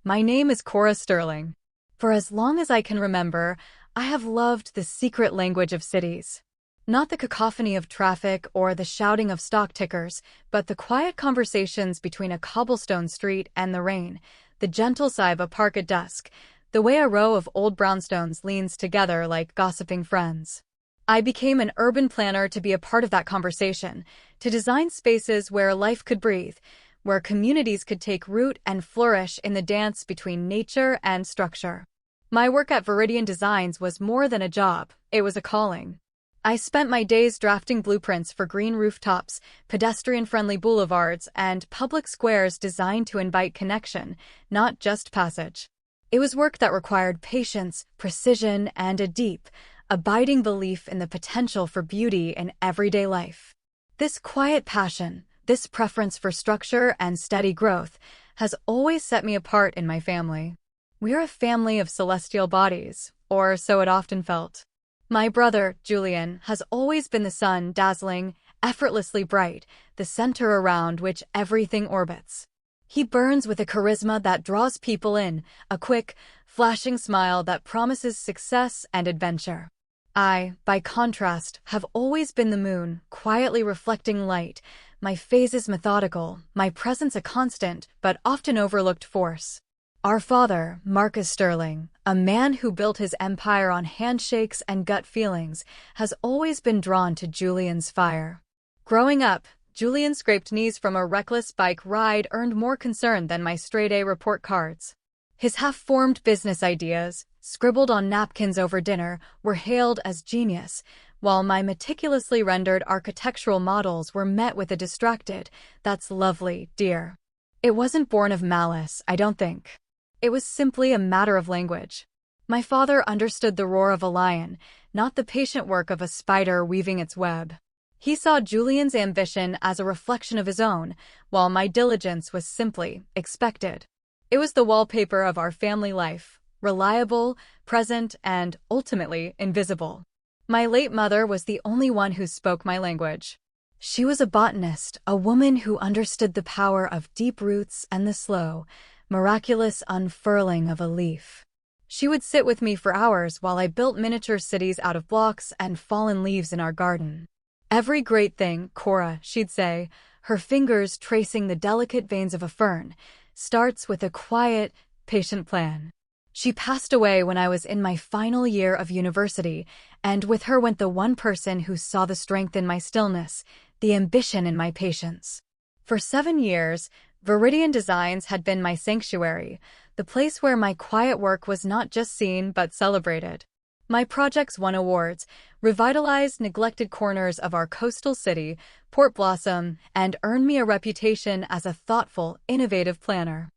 My name is Cora Sterling. For as long as I can remember, I have loved the secret language of cities. Not the cacophony of traffic or the shouting of stock tickers, but the quiet conversations between a cobblestone street and the rain, the gentle sigh of a park at dusk, the way a row of old brownstones leans together like gossiping friends. I became an urban planner to be a part of that conversation, to design spaces where life could breathe, where communities could take root and flourish in the dance between nature and structure. My work at Viridian Designs was more than a job, it was a calling. I spent my days drafting blueprints for green rooftops, pedestrian-friendly boulevards, and public squares designed to invite connection, not just passage. It was work that required patience, precision, and a deep, abiding belief in the potential for beauty in everyday life. This quiet passion, this preference for structure and steady growth, has always set me apart in my family. We're a family of celestial bodies, or so it often felt. My brother, Julian, has always been the sun, dazzling, effortlessly bright, the center around which everything orbits. He burns with a charisma that draws people in, a quick, flashing smile that promises success and adventure. I, by contrast, have always been the moon, quietly reflecting light, my phases methodical, my presence a constant, but often overlooked force. Our father, Marcus Sterling, a man who built his empire on handshakes and gut feelings, has always been drawn to Julian's fire. Growing up, Julian's scraped knees from a reckless bike ride earned more concern than my straight-A report cards. His half-formed business ideas, scribbled on napkins over dinner, were hailed as genius, while my meticulously rendered architectural models were met with a distracted, "That's lovely, dear." It wasn't born of malice, I don't think. It was simply a matter of language. My father understood the roar of a lion, not the patient work of a spider weaving its web. He saw Julian's ambition as a reflection of his own, while my diligence was simply expected. It was the wallpaper of our family life, reliable, present, and, ultimately, invisible. My late mother was the only one who spoke my language. She was a botanist, a woman who understood the power of deep roots and the slow, miraculous unfurling of a leaf. She would sit with me for hours while I built miniature cities out of blocks and fallen leaves in our garden. "Every great thing, Cora," she'd say, her fingers tracing the delicate veins of a fern, "starts with a quiet, patient plan." She passed away when I was in my final year of university, and with her went the one person who saw the strength in my stillness, the ambition in my patience. For 7 years, Viridian Designs had been my sanctuary, the place where my quiet work was not just seen but celebrated. My projects won awards, revitalized neglected corners of our coastal city, Port Blossom, and earned me a reputation as a thoughtful, innovative planner.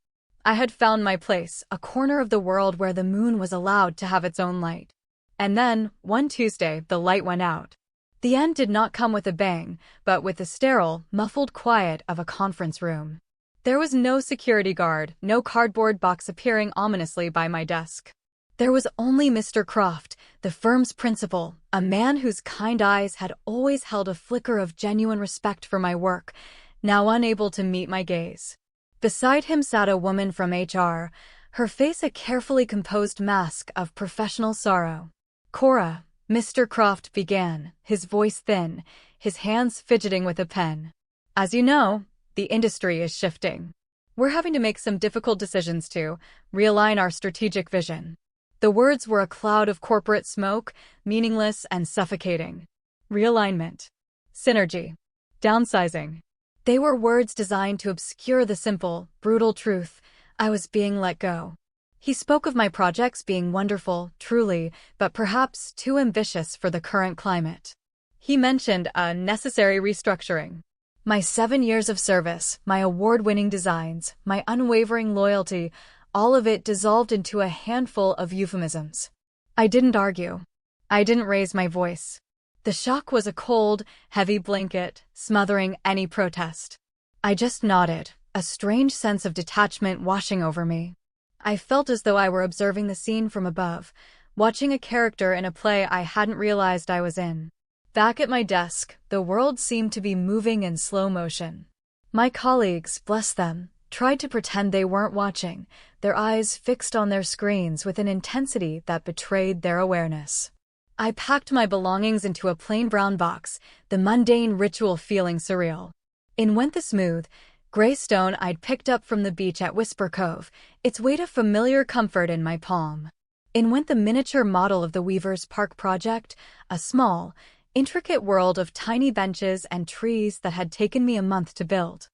I had found my place, a corner of the world where the moon was allowed to have its own light. And then, one Tuesday, the light went out. The end did not come with a bang, but with the sterile, muffled quiet of a conference room. There was no security guard, no cardboard box appearing ominously by my desk. There was only Mr. Croft, the firm's principal, a man whose kind eyes had always held a flicker of genuine respect for my work, now unable to meet my gaze. Beside him sat a woman from HR, her face a carefully composed mask of professional sorrow. "Cora," Mr. Croft began, his voice thin, his hands fidgeting with a pen. "As you know, the industry is shifting. We're having to make some difficult decisions to realign our strategic vision." The words were a cloud of corporate smoke, meaningless and suffocating. Realignment. Synergy. Downsizing. They were words designed to obscure the simple, brutal truth: I was being let go. He spoke of my projects being wonderful, truly, but perhaps too ambitious for the current climate. He mentioned a necessary restructuring. My 7 years of service, my award-winning designs, my unwavering loyalty, all of it dissolved into a handful of euphemisms. I didn't argue. I didn't raise my voice. The shock was a cold, heavy blanket, smothering any protest. I just nodded, a strange sense of detachment washing over me. I felt as though I were observing the scene from above, watching a character in a play I hadn't realized I was in. Back at my desk, the world seemed to be moving in slow motion. My colleagues, bless them, tried to pretend they weren't watching, their eyes fixed on their screens with an intensity that betrayed their awareness. I packed my belongings into a plain brown box, the mundane ritual feeling surreal. In went the smooth, gray stone I'd picked up from the beach at Whisper Cove, its weight of familiar comfort in my palm. In went the miniature model of the Weavers' Park project, a small, intricate world of tiny benches and trees that had taken me a month to build.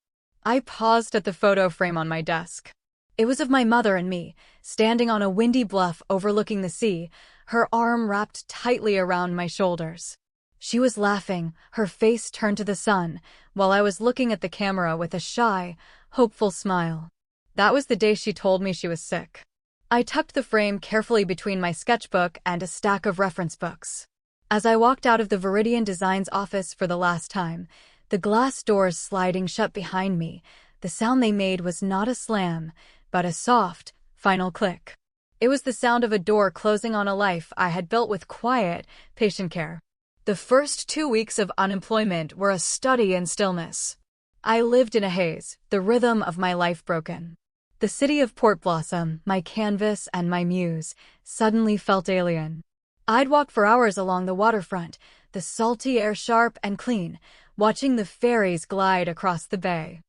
I paused at the photo frame on my desk. It was of my mother and me, standing on a windy bluff overlooking the sea, her arm wrapped tightly around my shoulders. She was laughing, her face turned to the sun, while I was looking at the camera with a shy, hopeful smile. That was the day she told me she was sick. I tucked the frame carefully between my sketchbook and a stack of reference books. As I walked out of the Viridian Designs office for the last time, the glass doors sliding shut behind me, the sound they made was not a slam, but a soft, final click. It was the sound of a door closing on a life I had built with quiet, patient care. The first 2 weeks of unemployment were a study in stillness. I lived in a haze, the rhythm of my life broken. The city of Port Blossom, my canvas and my muse, suddenly felt alien. I'd walk for hours along the waterfront, the salty air sharp and clean, watching the ferries glide across the bay.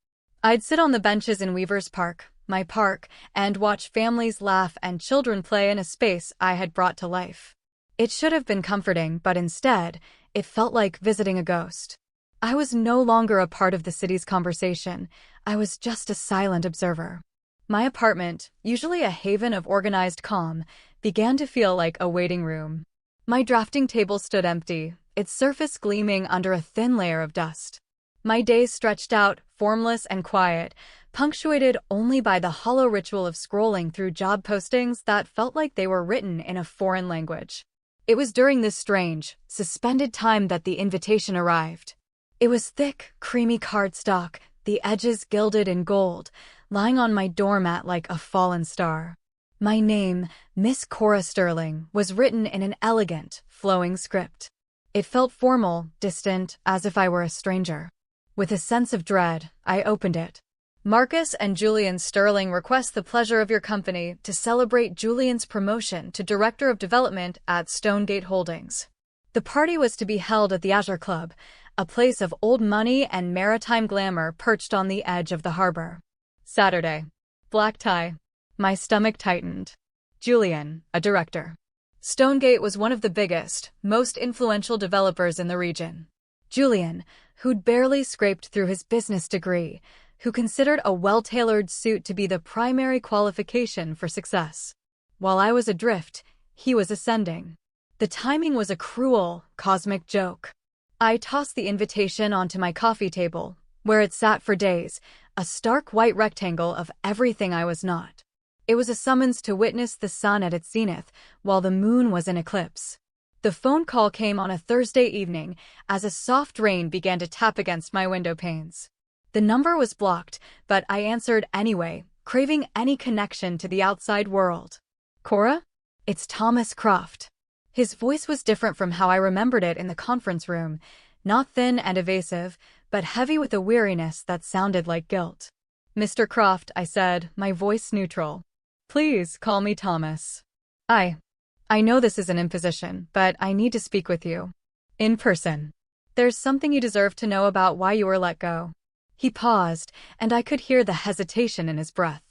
I'd sit on the benches in Weavers' Park, my park, and watch families laugh and children play in a space I had brought to life. It should have been comforting, but instead, it felt like visiting a ghost. I was no longer a part of the city's conversation. I was just a silent observer. My apartment, usually a haven of organized calm, began to feel like a waiting room. My drafting table stood empty, its surface gleaming under a thin layer of dust. My days stretched out, formless and quiet, punctuated only by the hollow ritual of scrolling through job postings that felt like they were written in a foreign language. It was during this strange, suspended time that the invitation arrived. It was thick, creamy cardstock, the edges gilded in gold, lying on my doormat like a fallen star. My name, Miss Cora Sterling, was written in an elegant, flowing script. It felt formal, distant, as if I were a stranger. With a sense of dread, I opened it. Marcus and Julian Sterling request the pleasure of your company to celebrate Julian's promotion to Director of Development at Stonegate Holdings. The party was to be held at the Azure Club, a place of old money and maritime glamour perched on the edge of the harbor. Saturday. Black tie. My stomach tightened. Julian, a director. Stonegate was one of the biggest, most influential developers in the region. Julian, who'd barely scraped through his business degree, who considered a well-tailored suit to be the primary qualification for success. While I was adrift, he was ascending. The timing was a cruel, cosmic joke. I tossed the invitation onto my coffee table, where it sat for days, a stark white rectangle of everything I was not. It was a summons to witness the sun at its zenith, while the moon was in eclipse. The phone call came on a Thursday evening, as a soft rain began to tap against my window panes. The number was blocked, but I answered anyway, craving any connection to the outside world. Cora? It's Thomas Croft. His voice was different from how I remembered it in the conference room, not thin and evasive, but heavy with a weariness that sounded like guilt. Mr. Croft, I said, my voice neutral. Please call me Thomas. I know this is an imposition, but I need to speak with you. In person. There's something you deserve to know about why you were let go. He paused, and I could hear the hesitation in his breath.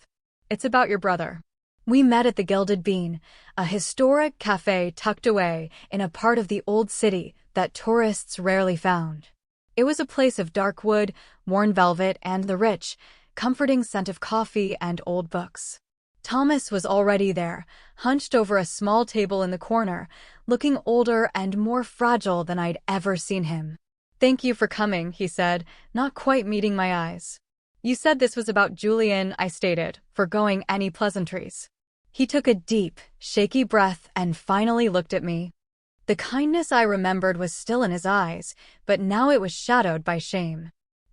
It's about your brother. We met at the Gilded Bean, a historic cafe tucked away in a part of the old city that tourists rarely found. It was a place of dark wood, worn velvet, and the rich, comforting scent of coffee and old books. Thomas was already there, hunched over a small table in the corner, looking older and more fragile than I'd ever seen him. Thank you for coming, he said, not quite meeting my eyes. You said this was about Julian, I stated, forgoing any pleasantries. He took a deep, shaky breath and finally looked at me. The kindness I remembered was still in his eyes, but now it was shadowed by shame.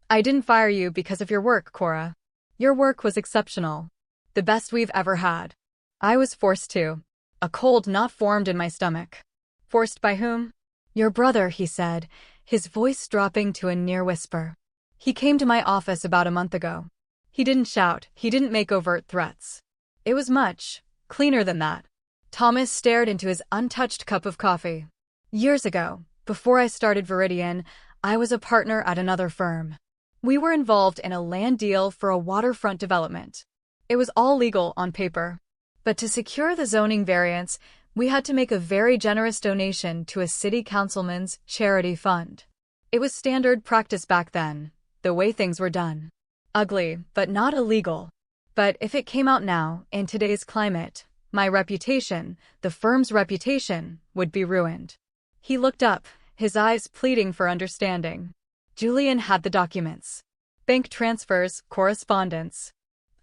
I didn't fire you because of your work, Cora. Your work was exceptional. The best we've ever had. I was forced to. A cold knot formed in my stomach. Forced by whom? Your brother, he said, his voice dropping to a near whisper. He came to my office about a month ago. He didn't shout, he didn't make overt threats. It was much cleaner than that. Thomas stared into his untouched cup of coffee. Years ago, before I started Viridian, I was a partner at another firm. We were involved in a land deal for a waterfront development. It was all legal on paper. But to secure the zoning variance, we had to make a very generous donation to a city councilman's charity fund. It was standard practice back then, the way things were done. Ugly, but not illegal. But if it came out now, in today's climate, my reputation, the firm's reputation, would be ruined. He looked up, his eyes pleading for understanding. Julian had the documents. Bank transfers, correspondence.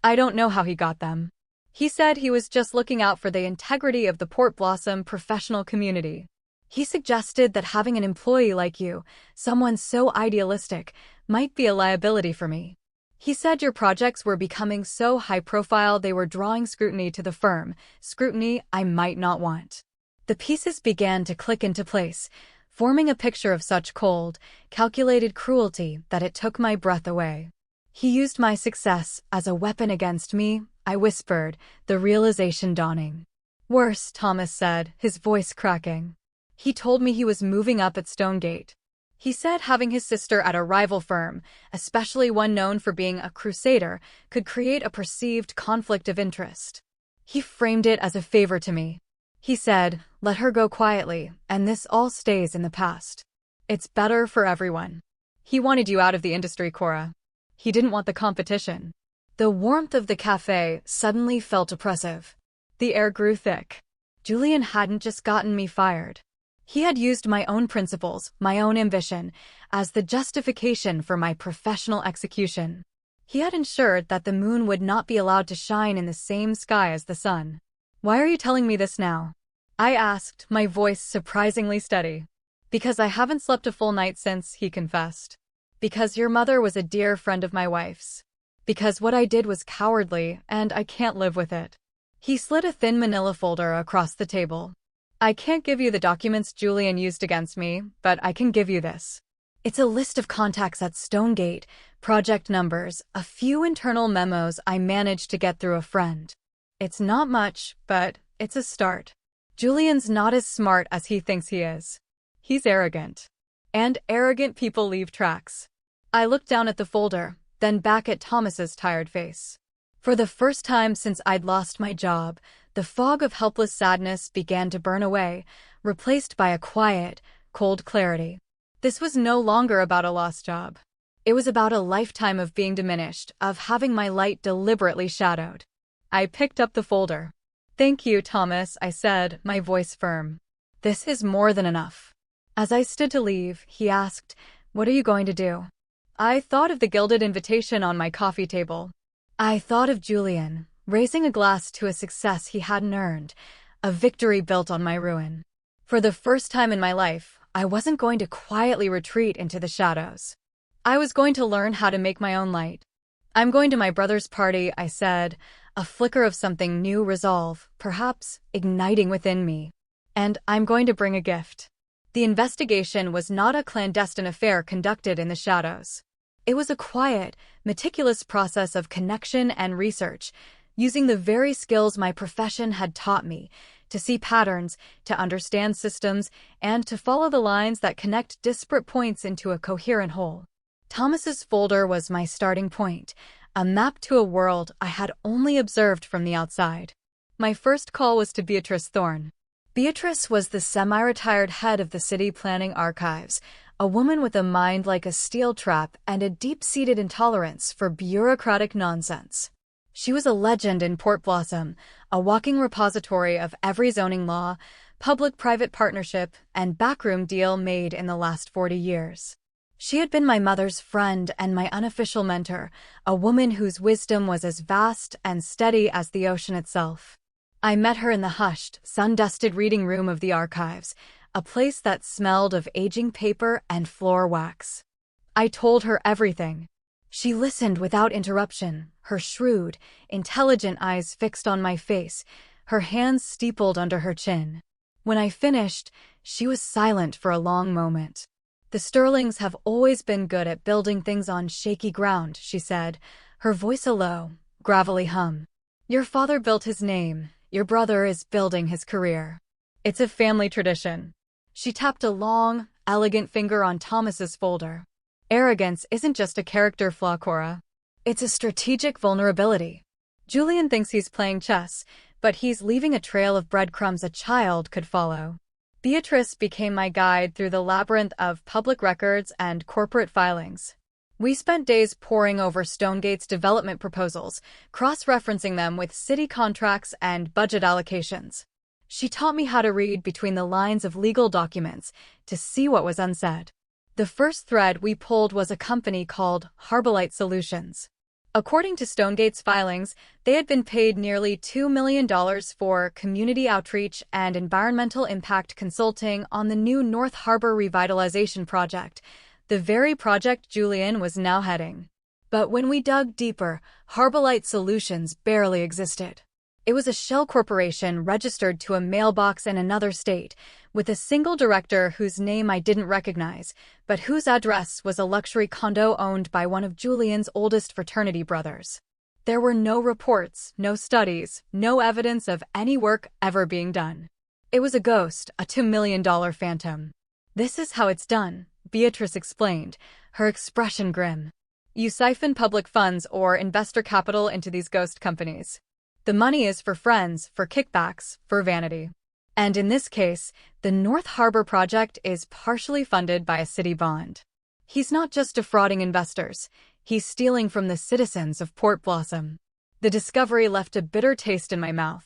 I don't know how he got them. He said he was just looking out for the integrity of the Port Blossom professional community. He suggested that having an employee like you, someone so idealistic, might be a liability for me. He said your projects were becoming so high-profile they were drawing scrutiny to the firm, scrutiny I might not want. The pieces began to click into place, forming a picture of such cold, calculated cruelty that it took my breath away. He used my success as a weapon against me, I whispered, the realization dawning. Worse, Thomas said, his voice cracking. He told me he was moving up at Stonegate. He said having his sister at a rival firm, especially one known for being a crusader, could create a perceived conflict of interest. He framed it as a favor to me. He said, let her go quietly, and this all stays in the past. It's better for everyone. He wanted you out of the industry, Cora. He didn't want the competition. The warmth of the cafe suddenly felt oppressive. The air grew thick. Julian hadn't just gotten me fired. He had used my own principles, my own ambition, as the justification for my professional execution. He had ensured that the moon would not be allowed to shine in the same sky as the sun. Why are you telling me this now? I asked, my voice surprisingly steady. Because I haven't slept a full night since, he confessed. Because your mother was a dear friend of my wife's. Because what I did was cowardly, and I can't live with it. He slid a thin manila folder across the table. I can't give you the documents Julian used against me, but I can give you this. It's a list of contacts at Stonegate, project numbers, a few internal memos I managed to get through a friend. It's not much, but it's a start. Julian's not as smart as he thinks he is. He's arrogant. And arrogant people leave tracks. I looked down at the folder, then back at Thomas's tired face. For the first time since I'd lost my job, the fog of helpless sadness began to burn away, replaced by a quiet, cold clarity. This was no longer about a lost job. It was about a lifetime of being diminished, of having my light deliberately shadowed. I picked up the folder. Thank you, Thomas, I said, my voice firm. This is more than enough. As I stood to leave, he asked, what are you going to do? I thought of the gilded invitation on my coffee table. I thought of Julian, raising a glass to a success he hadn't earned, a victory built on my ruin. For the first time in my life, I wasn't going to quietly retreat into the shadows. I was going to learn how to make my own light. I'm going to my brother's party, I said, a flicker of something new resolve, perhaps igniting within me. And I'm going to bring a gift. The investigation was not a clandestine affair conducted in the shadows. It was a quiet, meticulous process of connection and research, using the very skills my profession had taught me, to see patterns, to understand systems, and to follow the lines that connect disparate points into a coherent whole. Thomas's folder was my starting point, a map to a world I had only observed from the outside. My first call was to Beatrice Thorne. Beatrice was the semi-retired head of the City Planning Archives, a woman with a mind like a steel trap and a deep-seated intolerance for bureaucratic nonsense. She was a legend in Port Blossom, a walking repository of every zoning law, public-private partnership, and backroom deal made in the last 40 years. She had been my mother's friend and my unofficial mentor, a woman whose wisdom was as vast and steady as the ocean itself. I met her in the hushed, sun-dusted reading room of the archives, a place that smelled of aging paper and floor wax. I told her everything. She listened without interruption, her shrewd, intelligent eyes fixed on my face, her hands steepled under her chin. When I finished, she was silent for a long moment. The Sterlings have always been good at building things on shaky ground, she said, her voice a low, gravelly hum. Your father built his name. Your brother is building his career. It's a family tradition. She tapped a long, elegant finger on Thomas's folder. Arrogance isn't just a character flaw, Cora. It's a strategic vulnerability. Julian thinks he's playing chess, but he's leaving a trail of breadcrumbs a child could follow. Beatrice became my guide through the labyrinth of public records and corporate filings. We spent days poring over Stonegate's development proposals, cross-referencing them with city contracts and budget allocations. She taught me how to read between the lines of legal documents to see what was unsaid. The first thread we pulled was a company called Harbolite Solutions. According to Stonegate's filings, they had been paid nearly $2 million for community outreach and environmental impact consulting on the new North Harbor revitalization project, the very project Julian was now heading. But when we dug deeper, Harbolite Solutions barely existed. It was a shell corporation registered to a mailbox in another state, with a single director whose name I didn't recognize, but whose address was a luxury condo owned by one of Julian's oldest fraternity brothers. There were no reports, no studies, no evidence of any work ever being done. It was a ghost, a $2 million phantom. "This is how it's done," Beatrice explained, her expression grim. "You siphon public funds or investor capital into these ghost companies. The money is for friends, for kickbacks, for vanity. And in this case, the North Harbor project is partially funded by a city bond. He's not just defrauding investors, he's stealing from the citizens of Port Blossom." The discovery left a bitter taste in my mouth.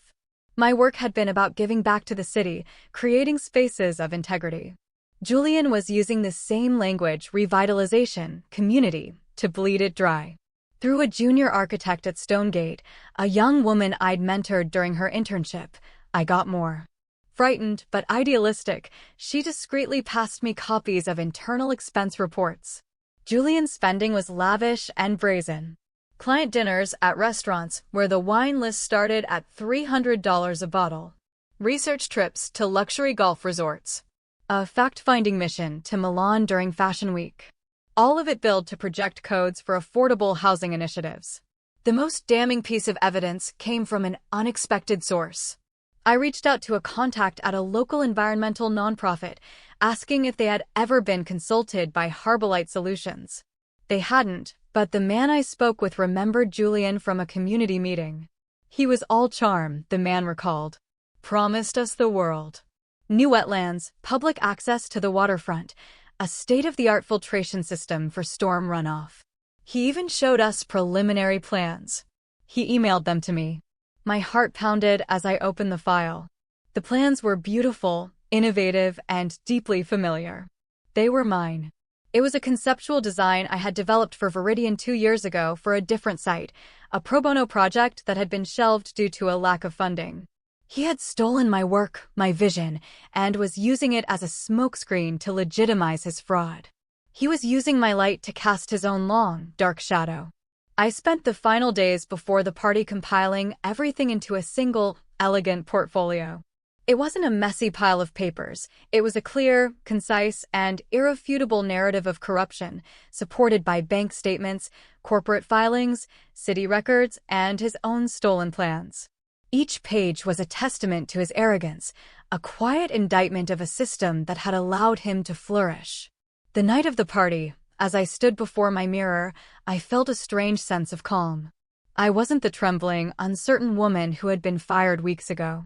My work had been about giving back to the city, creating spaces of integrity. Julian was using the same language, revitalization, community, to bleed it dry. Through a junior architect at Stonegate, a young woman I'd mentored during her internship, I got more. Frightened but idealistic, she discreetly passed me copies of internal expense reports. Julian's spending was lavish and brazen. Client dinners at restaurants where the wine list started at $300 a bottle. Research trips to luxury golf resorts. A fact-finding mission to Milan during Fashion Week. All of it billed to project codes for affordable housing initiatives. The most damning piece of evidence came from an unexpected source. I reached out to a contact at a local environmental nonprofit, asking if they had ever been consulted by Harbolite Solutions. They hadn't, but the man I spoke with remembered Julian from a community meeting. He was all charm, the man recalled. Promised us the world. New wetlands, public access to the waterfront, a state-of-the-art filtration system for storm runoff. He even showed us preliminary plans. He emailed them to me. My heart pounded as I opened the file. The plans were beautiful, innovative, and deeply familiar. They were mine. It was a conceptual design I had developed for Viridian 2 years ago for a different site, a pro bono project that had been shelved due to a lack of funding. He had stolen my work, my vision, and was using it as a smokescreen to legitimize his fraud. He was using my light to cast his own long, dark shadow. I spent the final days before the party compiling everything into a single, elegant portfolio. It wasn't a messy pile of papers. It was a clear, concise, and irrefutable narrative of corruption, supported by bank statements, corporate filings, city records, and his own stolen plans. Each page was a testament to his arrogance, a quiet indictment of a system that had allowed him to flourish. The night of the party, as I stood before my mirror, I felt a strange sense of calm. I wasn't the trembling, uncertain woman who had been fired weeks ago.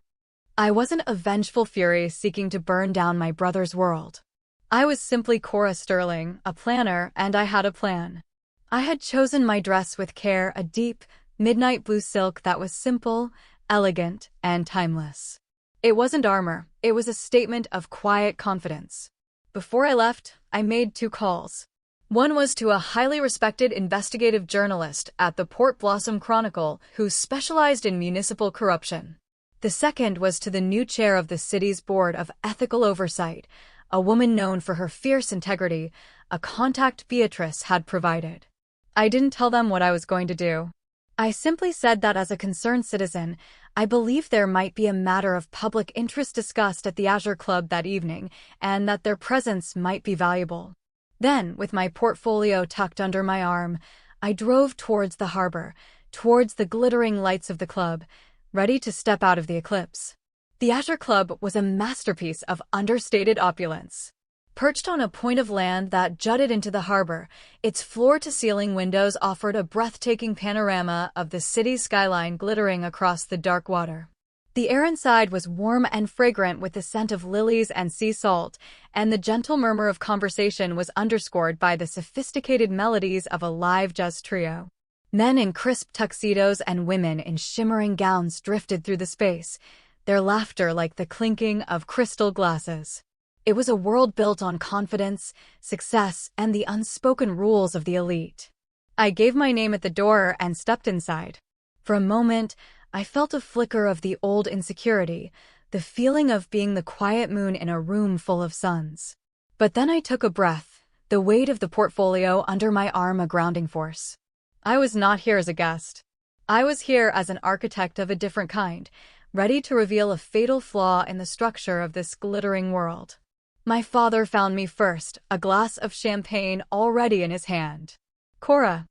I wasn't a vengeful fury seeking to burn down my brother's world. I was simply Cora Sterling, a planner, and I had a plan. I had chosen my dress with care, a deep, midnight blue silk that was simple, elegant, and timeless. It wasn't armor, it was a statement of quiet confidence. Before I left, I made 2 calls. One was to a highly respected investigative journalist at the Port Blossom Chronicle who specialized in municipal corruption. The second was to the new chair of the city's Board of Ethical Oversight, a woman known for her fierce integrity, a contact Beatrice had provided. I didn't tell them what I was going to do. I simply said that as a concerned citizen, I believed there might be a matter of public interest discussed at the Azure Club that evening, and that their presence might be valuable. Then, with my portfolio tucked under my arm, I drove towards the harbor, towards the glittering lights of the club, ready to step out of the eclipse. The Azure Club was a masterpiece of understated opulence. Perched on a point of land that jutted into the harbor, its floor-to-ceiling windows offered a breathtaking panorama of the city's skyline glittering across the dark water. The air inside was warm and fragrant with the scent of lilies and sea salt, and the gentle murmur of conversation was underscored by the sophisticated melodies of a live jazz trio. Men in crisp tuxedos and women in shimmering gowns drifted through the space, their laughter like the clinking of crystal glasses. It was a world built on confidence, success, and the unspoken rules of the elite. I gave my name at the door and stepped inside. For a moment, I felt a flicker of the old insecurity, the feeling of being the quiet moon in a room full of suns. But then I took a breath, the weight of the portfolio under my arm a grounding force. I was not here as a guest. I was here as an architect of a different kind, ready to reveal a fatal flaw in the structure of this glittering world. My father found me first, a glass of champagne already in his hand. "Cora,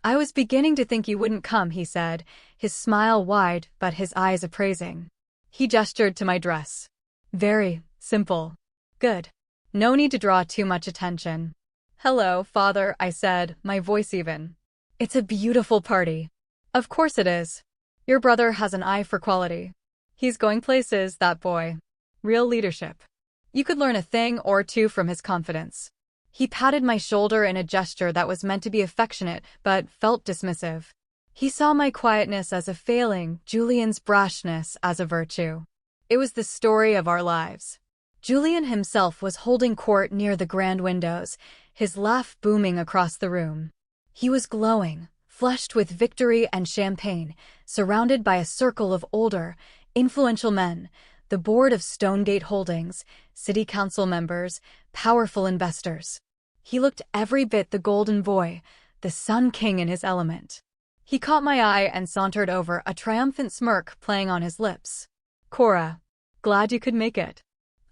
I was beginning to think you wouldn't come," he said, his smile wide but his eyes appraising. He gestured to my dress. "Very simple. Good. No need to draw too much attention." "Hello, father," I said, my voice even. "It's a beautiful party." "Of course it is. Your brother has an eye for quality. He's going places, that boy. Real leadership. You could learn a thing or two from his confidence." He patted my shoulder in a gesture that was meant to be affectionate but felt dismissive. He saw my quietness as a failing, Julian's brashness as a virtue. It was the story of our lives. Julian himself was holding court near the grand windows, his laugh booming across the room. He was glowing, flushed with victory and champagne, surrounded by a circle of older, influential men, the board of Stonegate Holdings, city council members, powerful investors. He looked every bit the golden boy, the Sun King in his element. He caught my eye and sauntered over, a triumphant smirk playing on his lips. "Cora, glad you could make it.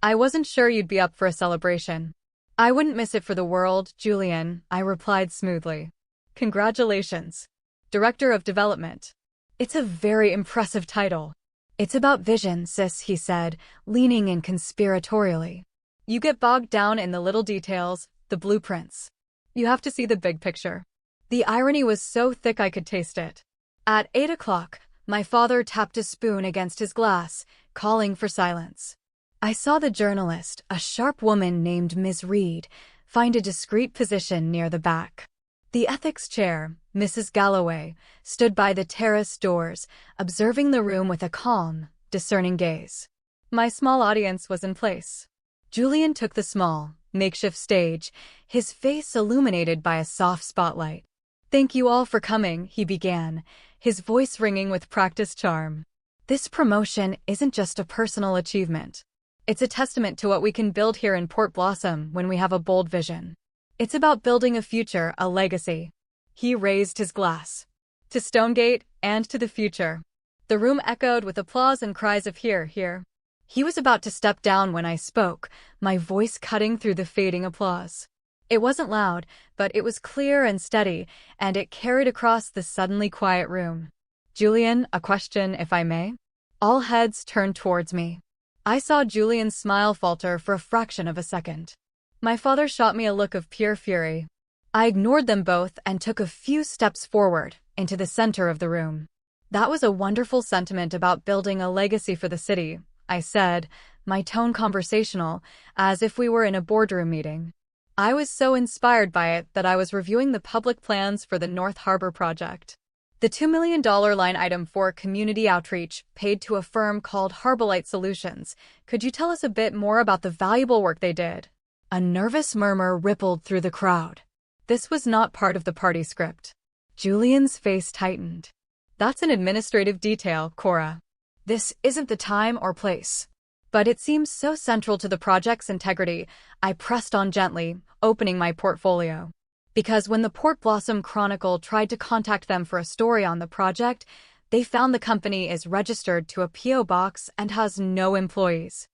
I wasn't sure you'd be up for a celebration." "I wouldn't miss it for the world, Julian," I replied smoothly. "Congratulations. Director of Development. It's a very impressive title." "It's about vision, sis," he said, leaning in conspiratorially. "You get bogged down in the little details, the blueprints. You have to see the big picture." The irony was so thick I could taste it. At 8 o'clock, my father tapped a spoon against his glass, calling for silence. I saw the journalist, a sharp woman named Ms. Reed, find a discreet position near the back. The ethics chair, Mrs. Galloway, stood by the terrace doors, observing the room with a calm, discerning gaze. My small audience was in place. Julian took the small, makeshift stage, his face illuminated by a soft spotlight. "Thank you all for coming," he began, his voice ringing with practiced charm. "This promotion isn't just a personal achievement. It's a testament to what we can build here in Port Blossom when we have a bold vision. It's about building a future, a legacy." He raised his glass. "To Stonegate and to the future." The room echoed with applause and cries of "Hear, hear." He was about to step down when I spoke, my voice cutting through the fading applause. It wasn't loud, but it was clear and steady, and it carried across the suddenly quiet room. "Julian, a question, if I may?" All heads turned towards me. I saw Julian's smile falter for a fraction of a second. My father shot me a look of pure fury. I ignored them both and took a few steps forward, into the center of the room. "That was a wonderful sentiment about building a legacy for the city," I said, my tone conversational, as if we were in a boardroom meeting. I was so inspired by it that I was reviewing the public plans for the North Harbor project. The $2 million line item for community outreach paid to a firm called Harbolite Solutions. Could you tell us a bit more about the valuable work they did? A nervous murmur rippled through the crowd. This was not part of the party script. Julian's face tightened. "That's an administrative detail, Cora. This isn't the time or place." But it seems so central to the project's integrity, I pressed on gently, opening my portfolio. Because when the Port Blossom Chronicle tried to contact them for a story on the project, they found the company is registered to a P.O. box and has no employees.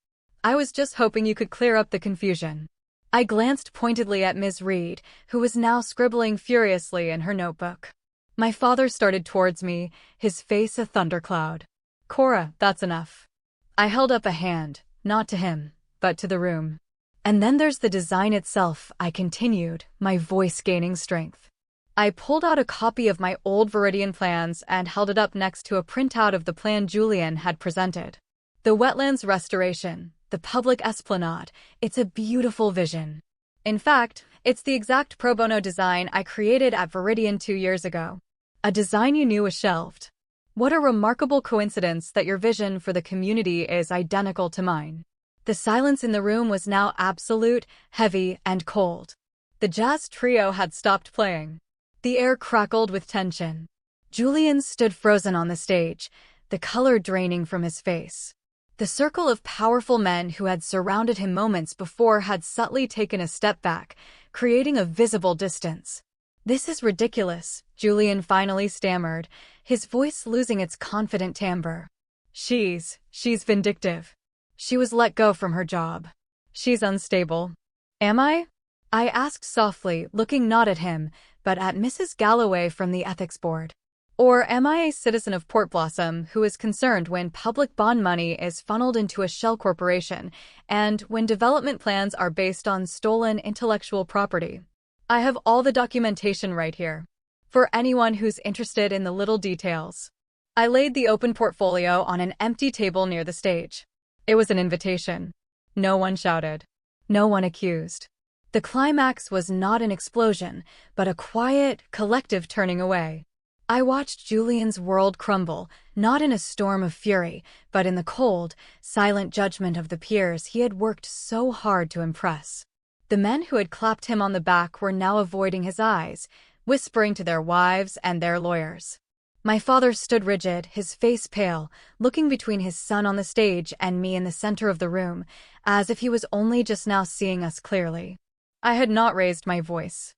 I was just hoping you could clear up the confusion. I glanced pointedly at Ms. Reed, who was now scribbling furiously in her notebook. My father started towards me, his face a thundercloud. Cora, that's enough. I held up a hand, not to him, but to the room. And then there's the design itself, I continued, my voice gaining strength. I pulled out a copy of my old Viridian plans and held it up next to a printout of the plan Julian had presented. The wetlands restoration, the public esplanade, it's a beautiful vision. In fact, it's the exact pro bono design I created at Viridian 2 years ago. A design you knew was shelved. What a remarkable coincidence that your vision for the community is identical to mine. The silence in the room was now absolute, heavy, and cold. The jazz trio had stopped playing. The air crackled with tension. Julian stood frozen on the stage, the color draining from his face. The circle of powerful men who had surrounded him moments before had subtly taken a step back, creating a visible distance. "This is ridiculous," Julian finally stammered, his voice losing its confident timbre. She's vindictive. She was let go from her job. She's unstable." "Am I?" I asked softly, looking not at him, but at Mrs. Galloway from the ethics board. "Or am I a citizen of Port Blossom who is concerned when public bond money is funneled into a shell corporation and when development plans are based on stolen intellectual property? I have all the documentation right here. For anyone who's interested in the little details." I laid the open portfolio on an empty table near the stage. It was an invitation. No one shouted. No one accused. The climax was not an explosion, but a quiet, collective turning away. I watched Julian's world crumble, not in a storm of fury, but in the cold, silent judgment of the peers he had worked so hard to impress. The men who had clapped him on the back were now avoiding his eyes, whispering to their wives and their lawyers. My father stood rigid, his face pale, looking between his son on the stage and me in the center of the room, as if he was only just now seeing us clearly. I had not raised my voice.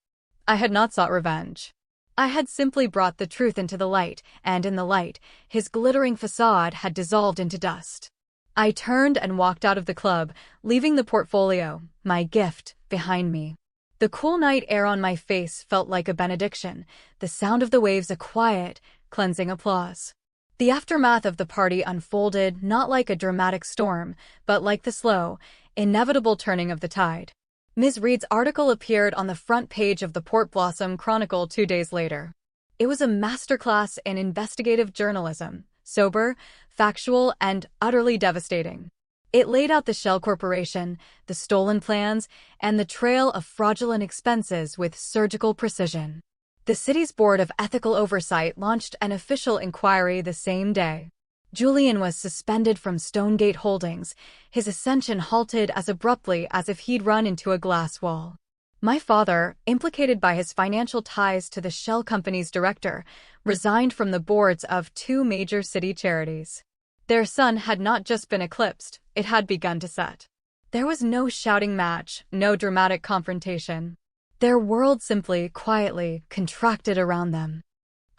I had not sought revenge. I had simply brought the truth into the light, and in the light, his glittering facade had dissolved into dust. I turned and walked out of the club, leaving the portfolio, my gift, behind me. The cool night air on my face felt like a benediction, the sound of the waves a quiet, cleansing applause. The aftermath of the party unfolded not like a dramatic storm, but like the slow, inevitable turning of the tide. Ms. Reed's article appeared on the front page of the Port Blossom Chronicle 2 days later. It was a masterclass in investigative journalism, sober, factual, and utterly devastating. It laid out the shell corporation, the stolen plans, and the trail of fraudulent expenses with surgical precision. The city's Board of Ethical Oversight launched an official inquiry the same day. Julian was suspended from Stonegate Holdings, his ascension halted as abruptly as if he'd run into a glass wall. My father, implicated by his financial ties to the shell company's director, resigned from the boards of 2 major city charities. Their sun had not just been eclipsed, it had begun to set. There was no shouting match, no dramatic confrontation. Their world simply, quietly, contracted around them.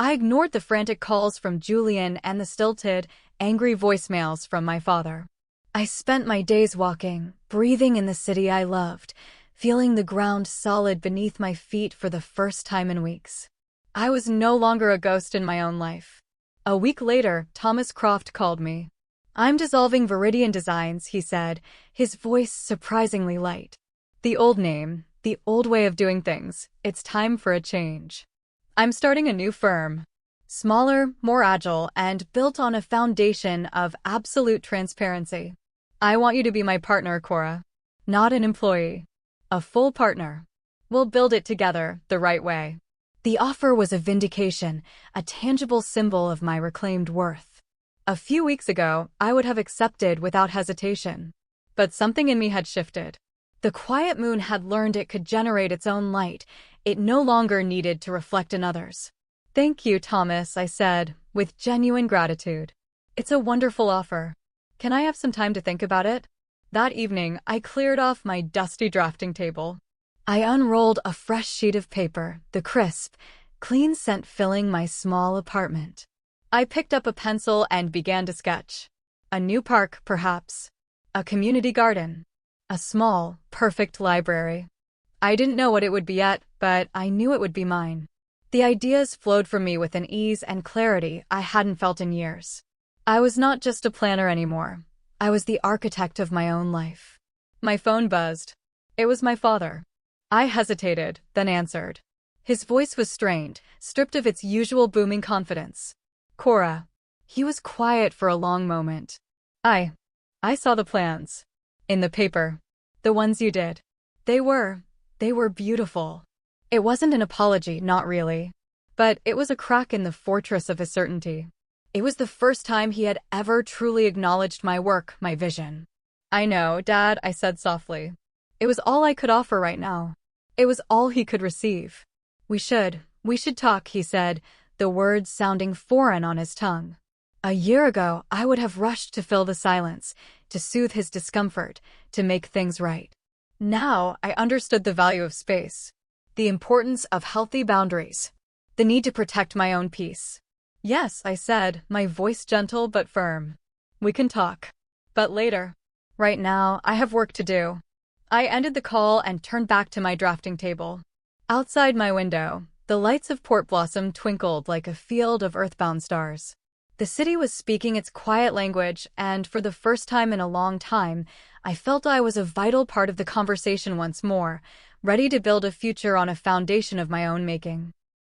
I ignored the frantic calls from Julian and the stilted, angry voicemails from my father. I spent my days walking, breathing in the city I loved, feeling the ground solid beneath my feet for the first time in weeks. I was no longer a ghost in my own life. A week later, Thomas Croft called me. "I'm dissolving Viridian Designs," he said, his voice surprisingly light. "The old name, the old way of doing things, it's time for a change. I'm starting a new firm. Smaller, more agile, and built on a foundation of absolute transparency. I want you to be my partner, Cora. Not an employee. A full partner. We'll build it together, the right way." The offer was a vindication, a tangible symbol of my reclaimed worth. A few weeks ago, I would have accepted without hesitation. But something in me had shifted. The quiet moon had learned it could generate its own light. It no longer needed to reflect another's. "Thank you, Thomas," I said, with genuine gratitude. "It's a wonderful offer. Can I have some time to think about it?" That evening, I cleared off my dusty drafting table. I unrolled a fresh sheet of paper, the crisp, clean scent filling my small apartment. I picked up a pencil and began to sketch. A new park, perhaps. A community garden. A small, perfect library. I didn't know what it would be yet, but I knew it would be mine. The ideas flowed from me with an ease and clarity I hadn't felt in years. I was not just a planner anymore. I was the architect of my own life. My phone buzzed. It was my father. I hesitated, then answered. His voice was strained, stripped of its usual booming confidence. Cora. He was quiet for a long moment. I saw the plans. In the paper. The ones you did. They were beautiful. It wasn't an apology, not really. But it was a crack in the fortress of his certainty. It was the first time he had ever truly acknowledged my work, my vision. I know, Dad, I said softly. It was all I could offer right now. It was all he could receive. We should talk, he said, the words sounding foreign on his tongue. A year ago, I would have rushed to fill the silence, to soothe his discomfort, to make things right. Now, I understood the value of space, the importance of healthy boundaries, the need to protect my own peace. Yes, I said, my voice gentle but firm. We can talk. But later. Right now, I have work to do. I ended the call and turned back to my drafting table. Outside my window, the lights of Port Blossom twinkled like a field of earthbound stars. The city was speaking its quiet language, and for the first time in a long time, I felt I was a vital part of the conversation once more, ready to build a future on a foundation of my own making.